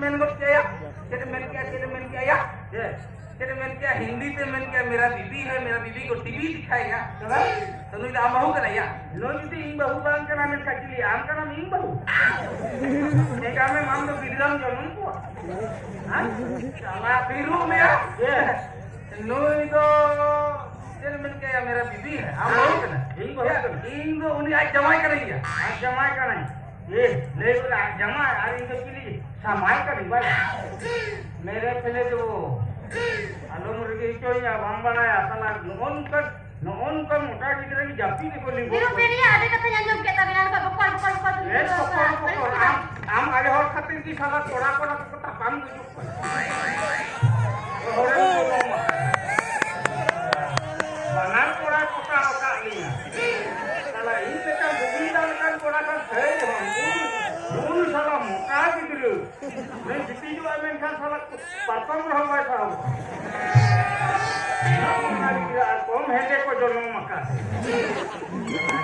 Main गो क्या चेट main क्या या चेट मेन क्या हिंदी से मेन क्या मेरा बीबी को टीवी दिखाएगा तो नुई दा बहू कना या नो जुदी इन बहू बांग कना मेन काचिली आम कना इन बहू एका में माम तो बिरदम जमुन को हां चला बिरू में या नुई तो चेट मेन क्या मेरा बीबी है आम बहू कना इन तो उन्हीं आज जमाई करेंगे आज जमाई करेंगे ये ले जमा यार इनको चिली समाय कर बाय मेरे पहले जो आलो मुर्गी चोरिया बम बनाया साला नोन का मोटा गिरा की जापी ने बोली बिरु पेनी आदे कथा janjum kita bilang ka bokol आम आले और खातिर की साला तोड़ा को पता काम गुजुक बना तोड़ा पता होता लिया साला इनसे का बुगिंदान का तोड़ा का है नून साला मोटा गिरु मैं जितनी जो मैं खान साला परतम रह गया था कौन हेंदे को जन्म मका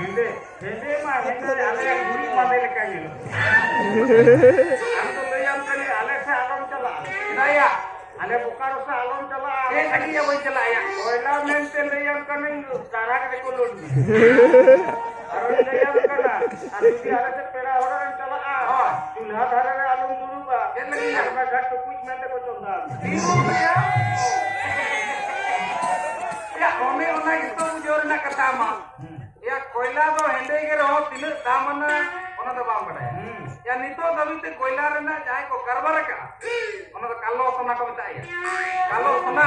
हेंदे मा हेंदे आले गुड़ी बांधे लेके आइलो हम तो ले हम कने आले से आलम चला इनाया आले बोकारो से आलम चला ए सकी या वही चला या कोयला में से ले हम कने तारा के को लोड अरे ले हम कना अरे की आले से पेड़ा हो रहा चला हां चूल्हा धरे रे आलम गुरु बा के लगी घर में घट तो कुछ में को चोंदा या ओमे ओना इतो जोर ना कथा मा या कोयला तो हेंदे के रहो तिन दामन ओना तो बाम बड़े या नितो दबिते कोयला रे ना जाय को करबर का ओना तो कालो सोना को बताया कालो सोना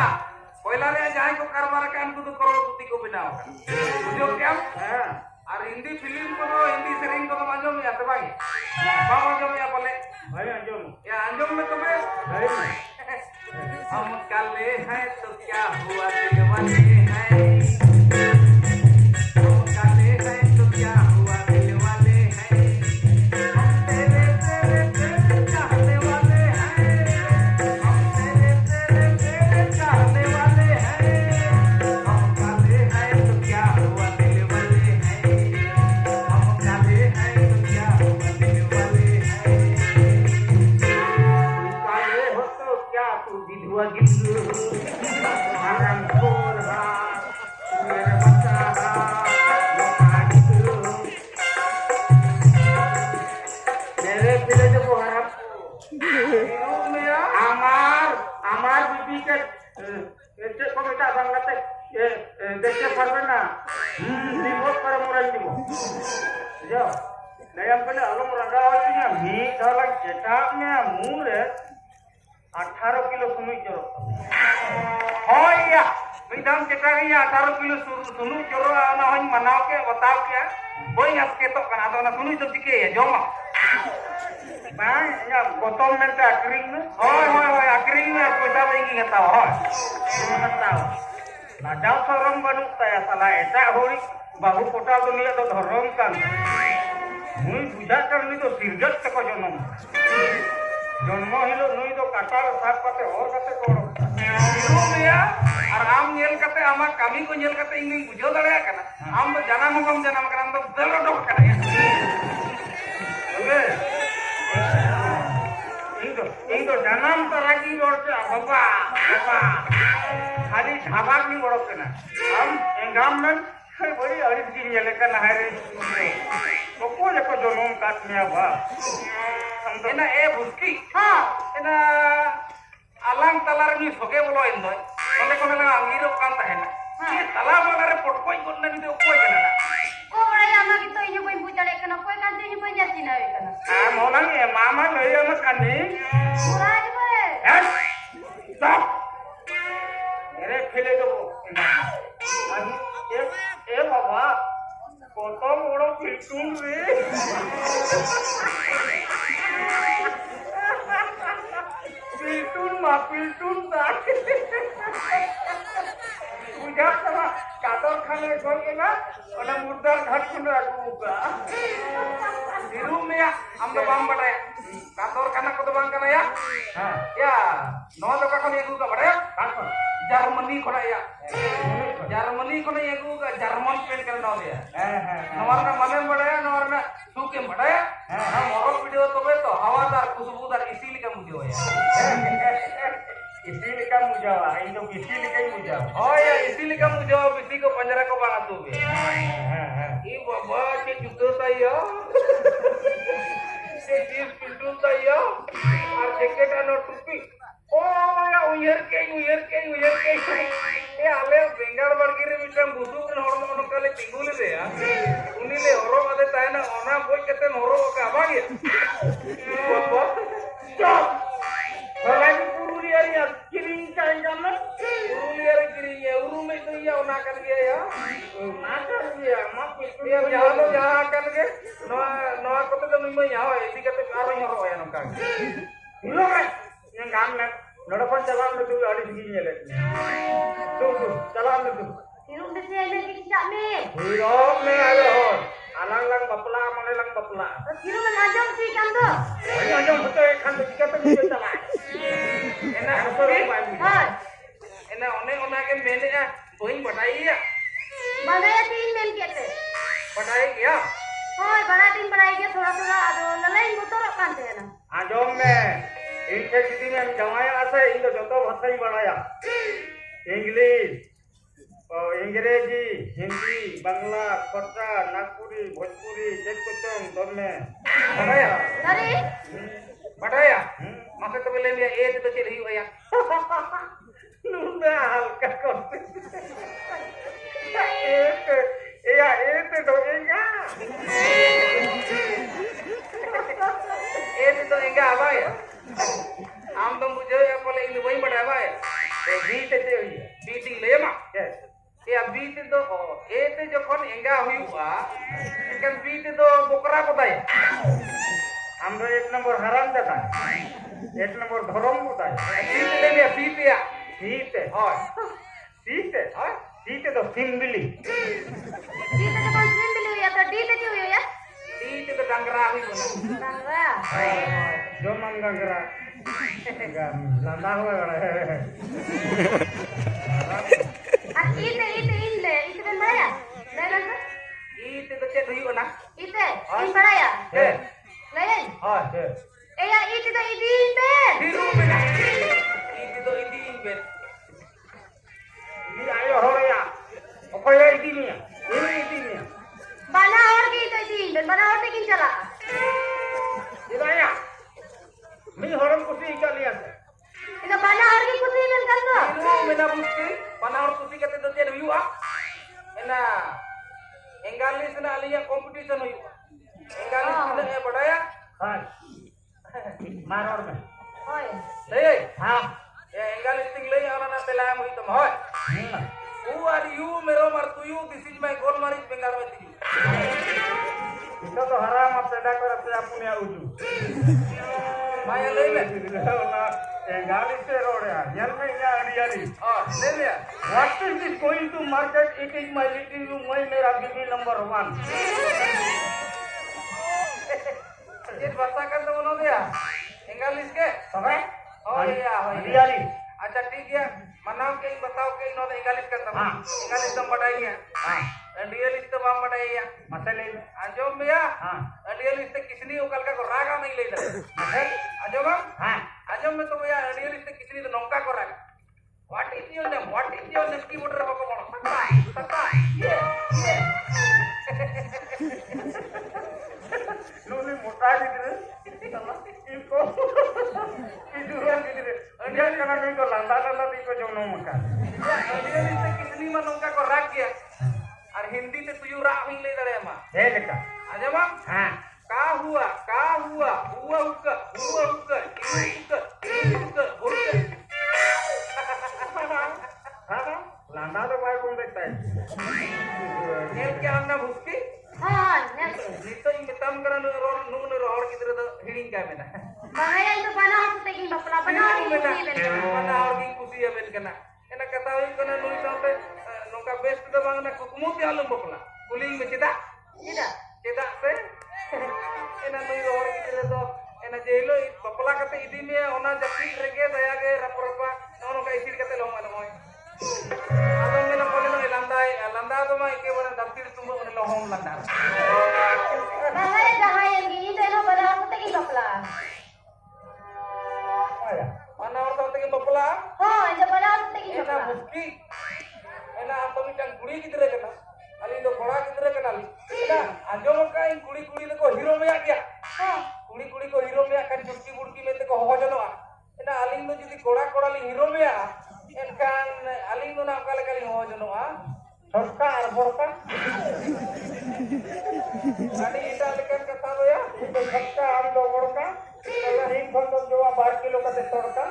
कोयला रे जाय को करबर का अनको तो करोड़पति को बनाओ बुझो क्या हां और हिंदी फिल्म को तो हिंदी सेरिंग को तो अंजम या तो भाई बाम अंजम या बोले भाई अंजम या अंजम में तो भाई हम काले हैं तो क्या हुआ दिल वाले हैं हम काले हैं तो क्या हुआ दिल वाले हैं हम तेरे तेरे तेरे चाहने वाले हैं हम तेरे तेरे तेरे चाहने वाले हैं हम काले हैं तो क्या हुआ दिल वाले हैं हम काले हैं तो क्या हुआ दिल वाले हैं काले हो तो क्या तू विधवा गिद्दू आराम खोर मेरे बच्चा मेरे पिले जो हरप আমার বিবিকে এতে কবিতা বাংলাতে দেখতে পারবে না ডিভোর্স করে মোরাই দিব যাও নয়াম বলে আলম রাগা হচ্ছে না মি ঢালা যেটা মে মুরে 18 किलो सुनु चोरो होया विधान चेटा गया 18 किलो सुनु चोरो ना होई मनाव के बताओ क्या बोई हस के तो कना तो ना सुनु तो दिखे है जोमा बाय या बोतल में का अक्रिंग में होय अक्रिंग में पैसा देंगे बताओ होय बताओ ना जाओ सरम बनू तया साला ऐसा होरी बाबू कोटा दुनिया तो धर्म कान मुई बुझा करनी तो सिरगत तक जन्म जन्म हिलो नुई तो काटार साफ कते और कते कोड़ो बिया और आम नेल कते आमा कामी को नेल कते इंग बुझो दड़या कना आम तो जनाम कना तो दलो डो कना ओके इंग तो जनाम तो रागी रोड से बाबा खाली झाबाक नहीं बड़ो कना हम एंगाम में बड़ी अरिस की नेल कना है रे तो को जको जनम काट में बा एना ए बुस्की हां एना alang talar ni soge bolo indo onde kono la angiro kan tahena ye tala bagare potkoi gonna ni de koi kana ko bada ama kito inyo koi bujale kana koi kan inyo koi jati na kana a molang e mama lei ama kanni muraj boy stop mere phele do ani e baba koto modo piltun re piltun tak पूजा करा कादर खाने गए ना और मुर्दार घाट को रखूगा दिलू में हम तो बाम बड़े कादर खाना को तो बाम करना या नौ लोग का ये गुगा बड़े जर्मनी को ना या जर्मनी को ना ये गुगा जर्मन पेन करना हो गया हमारा ना मने बड़े ना और ना सूखे बड़े हम और वीडियो तो हवादार खुशबूदार इसीलिए का मुझे हो isi likai muja. Oh ya, isi lika mujawab isi ko panjara ko bang atu be. I baba ke judo saya. Se jeans pintu saya. Ar jacket ano topi. Oh ya uyer ke. E ale bengal bargire mitang budu kan hormo ono kale tingule de ya. Unile horo ade taina ona boy kete horo ka abagi. Baba. Stop. Kalau Purulia ya kiring kain kanan. Purulia kiri ya urume itu ya ona kan dia ya. Nakar dia, mak itu Dia jalan ya kan ke. Noa kote to mimma ya hoy edi kate aro horo ya nongka. Hilo kan yang kanan. Nadapan jalan itu ada segini le. Tuh, jalan itu. Hiruk besi ini kicak ni. Hilo me ada hor. Alang bapla, manelang bapla. Hiruk menajam sih kan tu. Ini aja betul kan jika tu dia jalan. Enak Betul ke? apa ini? Hai. Enak ona ke mene ya. Boing badai ya. Mana ya tin men kete. Badai ya. Hai, bana tin बनाई के थोड़ा अदो ललाई motor kan थे ना. आजम में इनके जितनी में जमाया आसे इनको जोतो भाषा ही बढ़ाया इंग्लिश अंग्रेजी हिंदी बांग्ला कोटा नागपुरी भोजपुरी चेक कुचंग दोनों Badai ya. Dari Badai ya. Masa to bele dia e to cil hiu ya. नूना हल्का करते ये तो enggak E to enggak apa ya. Am to bujo ya pole ini boing badai apa ya. बीच ते हुई Beating le ma. है Ya beat itu e te jokon enggak huiwa. Kan beat itu bokra kodai. हम तो एक number हराम देता है एक नंबर धर्म होता है Beat le dia beat ya. ठीक है Hoy. ठीक है ठीक है तो singly di te kon slim beli ya to di te huyo ya. Beat itu dangra huiwa. Nangra. जो मन का करा लंदा हुआ है Ah ite ben baraya. Lain kan? Itu to cek huiwa na. Ite in baraya. Eh. Lain. हाँ है Eh ya ite to idin ben. Biru bena. Itu to ini bet. ini ayo hore ya apa ya ini Bana और की तो idin ben bana और tekin chala. ini ya मी हरम कुछ इका लिया से Ina bana और की kusi ben kan to. Biru bena busti. Panahor kusi kate to cek huiwa. Ena. Engalis na aliya competition huiwa. Engalis na e badaya. हाँ मारोड़ में Oi. Lei. हाँ Ya engalis ting lei orang na telayam huitam hoy. Who are you mero mar to you this is my goal marriage bengar में थी. itu तो हराम आप पैदा कर अपने अपने उजू Maya lei में. गाड़ी से रोड है जल में क्या हरियाली Oh, lei में. What is this going to market? It is my little room. मैं मेरा बीबी नंबर 1 ये बता कर तो बोलो दिया. Engalis के. समझ Oh iya, हरियाली अच्छा ठीक है. मनाओ के बताओ के इन्होंने engalis करता. हाँ. Engalis तो बढ़ाई है. हाँ Engalis तो बाम बढ़ाई है. मसले में अंजोम भैया. हाँ Engalis तो किसने उकल का को रागा नहीं ले जाता. मसल अंजोम हम. हाँ अंजोम में तो भैया Engalis तो किसने तो नौका को रागा. What is your name? What is your name? Keyboard रे बाबा बोलो. सत्ता. ये. नूने मोटा दिखे इनको इधर दिखे अंडा करना नहीं को लंदा दिखो जो नो मका Engalis तो किसने में नौका को राग किया. और हिंदी से तुझे राग नहीं ले दे रहे माँ. है लेका अंजोम हम. हाँ का हुआ हुआ हुक्का हाँ लंदा तो भाई कौन देखता है नेल क्या हमने भुस्की हाँ नेल. नितो इन बेतम करन रोड नुन रोड की तरह हिडिंग का मेना Bana ya itu bana और tekin bapla bana और की kusi ben kan. mana और की खुशी है बेन कना एना कथा हुई कना नुई साथे नोका बेस्ट तो बांगना कुकुमुती आलम बपला कुलिंग में चिदा Tidak. चिदा से एना नुई रोड की तरह तो एना जेलो बपला कते इदी में ओना जप्पी रेगे दया के रपरपा नोनो का इसिर कते लो मानो होय आदम में ना बोले नो लंदा तो मा के बना दप्तिर तुम ने लो home लंदा Bahaya yang gini itu lo bana और tekin bapla. आया mana orang tahu tegi bapla Oh, itu bana और tekin एना bapla. ᱴᱷᱤᱠ ᱮᱱᱟ ᱟᱢ ᱫᱚ ᱢᱤᱫᱴᱟᱝ ᱠᱩᱲᱤ ᱜᱤᱫᱽᱨᱟᱹ ᱠᱟᱱᱟ ᱟᱹᱞᱤᱧ ᱫᱚ ᱠᱚᱲᱟ ᱜᱤᱫᱽᱨᱟᱹ ᱠᱟᱱᱟᱞᱤᱧ ᱮᱱᱟ ᱟᱸᱡᱚᱢ ᱟᱠᱟᱫ ᱟᱹᱧ ᱠᱩᱲᱤ ᱠᱩᱲᱤ ᱫᱚᱠᱚ ᱦᱤᱨᱳ ᱢᱮᱭᱟᱜ ᱜᱮᱭᱟ ᱠᱩᱲᱤ ᱠᱩᱲᱤ ᱠᱚ ᱦᱤᱨᱳ ᱢᱮᱭᱟᱜ ᱠᱷᱟᱱ ᱪᱩᱴᱠᱤ ᱵᱩᱲᱠᱤ ᱢᱮᱱᱛᱮ ᱠᱚ ᱦᱚᱦᱚ ᱡᱚᱱᱚᱜᱼᱟ ᱮᱱᱟ ᱟᱹᱞᱤᱧ ᱫᱚ ᱡᱩᱫᱤ ᱠᱚᱲᱟ ᱠᱚᱲᱟ ᱞᱤᱧ ᱦᱤᱨᱳ ᱢᱮᱭᱟᱜᱼᱟ ᱮᱱᱠᱷᱟᱱ ᱟᱹᱞᱤᱧ ᱫᱚ ᱱᱟᱜ ᱚᱠᱟ ᱞᱮᱠᱟ ᱞᱤᱧ ᱦᱚᱦᱚ ᱡᱚᱱᱚᱜᱼᱟ ᱪᱷᱚᱴᱠᱟ ᱟᱨ ᱵᱚᱨᱠᱟ ᱟᱹᱰᱤ ᱮᱴᱟᱜ ᱞᱮᱠᱟᱱ ᱠᱟᱛᱷᱟ ᱫᱚ ᱭᱟ ᱪᱷᱚᱴᱠᱟ ᱟᱢ ᱫᱚ ᱵᱚᱲᱠᱟ ᱤᱧ ᱠᱷᱚᱱ ᱫᱚ ᱡᱚᱣᱟ 2 ᱠᱤᱞᱳ ᱠᱟᱛᱮ ᱛᱚᱲᱠᱟ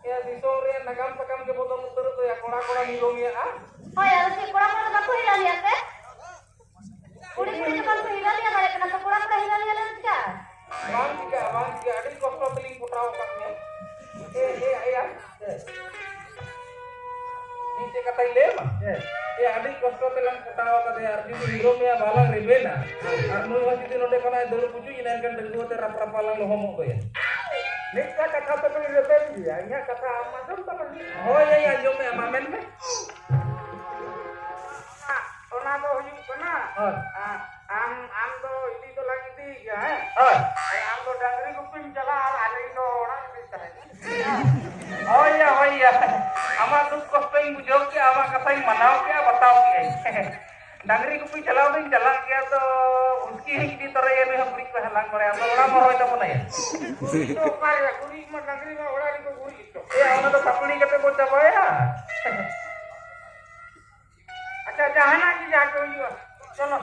ᱮ ᱫᱤᱥᱚᱢ ᱨᱮ ᱱᱟᱜᱟᱢ ᱥᱟᱠᱟᱢ ᱜᱮ ᱵᱚᱫᱚᱞ ᱩᱛᱟᱹᱨᱚᱜ ᱫᱚ ᱭᱟ ᱠᱚᱲᱟ ᱠᱚᱲᱟ ᱦᱤᱨᱳ ᱢᱮᱭᱟᱜᱼᱟ ᱦᱳᱭ ᱟᱫᱚ ᱪᱮᱫ ᱠᱚᱲᱟ ᱠᱚᱲᱟ ᱫᱚ ᱵᱟᱠᱚ ᱦᱤᱨᱟᱹ ᱞᱮᱭᱟ ᱥᱮ ᱠᱩᱲᱤ ᱠᱩᱲᱤ ᱡᱚᱠᱷᱚᱱ ᱠᱚ ᱦᱤᱨᱟᱹ ᱞᱮᱭᱟ ᱫᱟᱲᱮᱭᱟᱜ ᱠᱟᱱᱟ ᱛᱚ ᱠᱚᱲᱟ ᱠᱚᱲᱟ ᱦᱤᱨᱟᱹ ᱞᱮᱭᱟ ᱞᱮ ᱪᱤᱠᱟ ᱵᱟᱝ ᱪᱤᱠᱟ ᱟᱹᱰᱤ ᱠᱚᱥᱴᱚ ᱛᱮᱞᱤᱧ ᱯᱚᱴᱟᱣ ᱟᱠᱟᱫ ᱢᱮᱭᱟ ᱤᱧ ᱪᱮᱫ ᱠᱟᱛᱷᱟᱧ ᱞᱟᱹᱭᱟᱢᱟ ᱟᱹᱰᱤ ᱠᱚᱥᱴᱚ ᱛᱮᱞᱟᱝ ᱯᱚᱴᱟᱣ ᱟᱠᱟᱫᱮᱭᱟ ᱟᱨ ᱡᱩᱫᱤ ᱦᱤᱨᱳ ᱢᱮᱭᱟ ᱵᱟᱞᱟᱝ ᱨᱮᱵᱮᱱᱟ ᱟᱨ ᱱᱩᱭ ᱦᱚᱸ ᱡᱩᱫᱤ ᱱᱚᱰᱮ ᱠᱷᱚᱱᱟᱜ ᱫᱟᱹᱲ ᱯᱩᱪᱩᱭᱮᱱᱟ ᱮᱱᱠᱷᱟᱱ ᱰᱟᱹᱝᱜᱩᱣᱟᱹᱛᱮ ᱨᱟᱯᱨᱟᱯᱟ ᱞᱟᱝ ᱞᱚᱦᱚᱢᱚᱜ ᱫᱚᱭᱟ ᱱᱤᱝᱠᱟ ᱠᱟᱛᱷᱟ ᱛᱮ ᱛᱩᱧ ᱨᱮᱵᱮᱱ ᱜᱮᱭᱟ ᱤᱧᱟᱹᱜ ᱠᱟᱛᱷᱟ ᱟᱢ ᱟᱸᱡᱚᱢ ᱛᱟᱢᱟ ᱦᱳᱭ ᱟᱸᱡᱚᱢᱮᱜᱼᱟ ᱢᱟ ᱢᱮᱱᱢᱮ ᱚᱱᱟ ᱫᱚ ᱦᱩᱭᱩᱜ ᱠᱟᱱᱟ ᱦᱳᱭ ᱟᱢ ᱫᱚ ᱤᱫᱤ ᱫᱚᱞᱟᱝ ᱤᱫᱤ ᱜᱮᱭᱟ ᱦᱮᱸ ᱦᱳᱭ ᱟᱢ ᱫᱚ ᱰᱟᱝᱨᱤ ᱜᱩᱯᱤᱢ ᱪᱟᱞᱟᱜᱼᱟ ᱟᱨ ᱟᱹᱞᱤᱧ ᱫᱚ ᱚᱲᱟᱜ ᱨᱮᱞᱤᱧ ᱛᱟᱦᱮᱱᱟ ᱦᱳᱭ ᱟᱢᱟᱜ ᱫᱩᱠ ᱠᱚᱥᱴᱚᱧ ᱵᱩᱡᱷᱟᱹᱣ ᱠᱮᱜᱼᱟ ᱟᱢᱟᱜ ᱠᱟᱛᱷᱟᱧ ᱢᱟᱱᱟᱣ ᱠᱮᱜᱼᱟ ᱵᱟᱛᱟᱣ ᱠᱮᱜᱼᱟᱹᱧ ᱰᱟᱝᱨᱤ ᱜᱩᱯᱤ ᱪᱟᱞᱟᱣ ᱫᱚᱧ ᱪᱟᱞᱟᱜ ᱜᱮᱭᱟ ᱛᱚ ᱩᱱᱠᱤ ᱦᱚᱸ ᱤᱫᱤ ᱛᱚᱨᱟᱭᱟ ᱱᱩᱭ ᱦᱚᱸ ᱜᱩᱨᱤᱡ ᱠᱚ ᱦᱟᱞᱟᱝ ᱵᱟᱲᱟᱭᱟ ᱟᱫᱚ ᱚᱲᱟᱜ ᱢᱟ ᱨᱚᱦᱚᱭ ᱛᱟᱵᱚᱱᱟᱭᱟ ᱜᱩᱨᱤᱡ ᱫᱚ ᱚᱠᱟᱨᱮ ᱜᱩᱨᱤᱡ ᱢᱟ ᱰᱟᱝᱨᱤ ᱢᱟ ᱚᱲᱟᱜ ᱨᱮᱠᱚ ᱜᱩᱨᱤᱡ ᱤᱛᱚ ᱚᱱᱟ ᱫᱚ ᱥᱟᱯᱲᱤ ᱠᱟᱛᱮ ᱵᱚ ᱪᱟᱵᱟᱭᱟ ᱟᱪᱪᱷᱟ ᱡᱟᱦᱟᱱᱟᱜ ᱜᱮ ᱡᱟᱦᱟᱸ ᱠᱚ ᱦᱩᱭᱩᱜᱼᱟ ᱪᱚᱞᱚ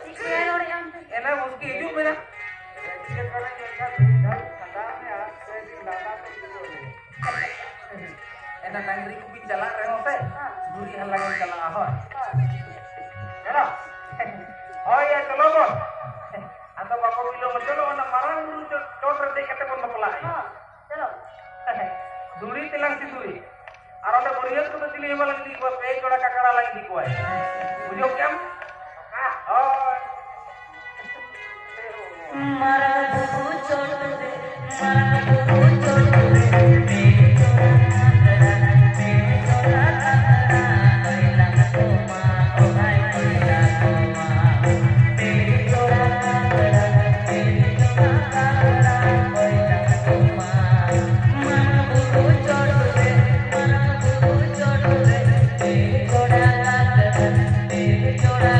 ᱪᱤᱠᱟᱹᱭ ᱨᱚᱲᱮᱜ ᱟᱢ ᱮᱱᱟ ᱩᱱᱠᱤ ᱦᱤᱡᱩᱜ ᱢᱮ ᱮᱱᱟ ᱰᱟᱝᱨᱤ ᱜᱩᱯᱤ ᱪᱟᱞᱟᱜ ᱨᱮᱦᱚᱸ ᱥᱮ ᱜᱩᱨᱤᱡ ᱦᱟᱞᱟᱝ ᱮᱢ ᱪᱟᱞᱟᱜᱼᱟ ᱦᱳᱭ ᱦᱳᱭ ᱪᱚᱞᱚ ᱵᱚᱱ ᱟᱫᱚ ᱵᱟᱠᱚ ᱵᱤᱞᱚᱢᱟ ᱪᱚᱞᱚ ᱚᱱᱟ ᱢᱟᱨᱟᱝ ᱵᱩᱨᱩ ᱪᱚᱴ ᱨᱮ ᱫᱮᱡ ᱠᱟᱛᱮ ᱵᱚᱱ ᱵᱟᱯᱞᱟᱜᱼᱟ চলো धूड़ी तेलांग सिंदूरी और अंदर बरियत को तो चिली हिमालय दी को पे जोड़ा काकड़ा लाई दी को है बुझो क्या और मारा दुबु चोट दे मारा दुबु चोट दे मेरे चोरा कोयला कोमा ओ भाई कोयला कोमा मेरे चोरा कोयला कोमा मारा दुबु चोट दे मेरे चोरा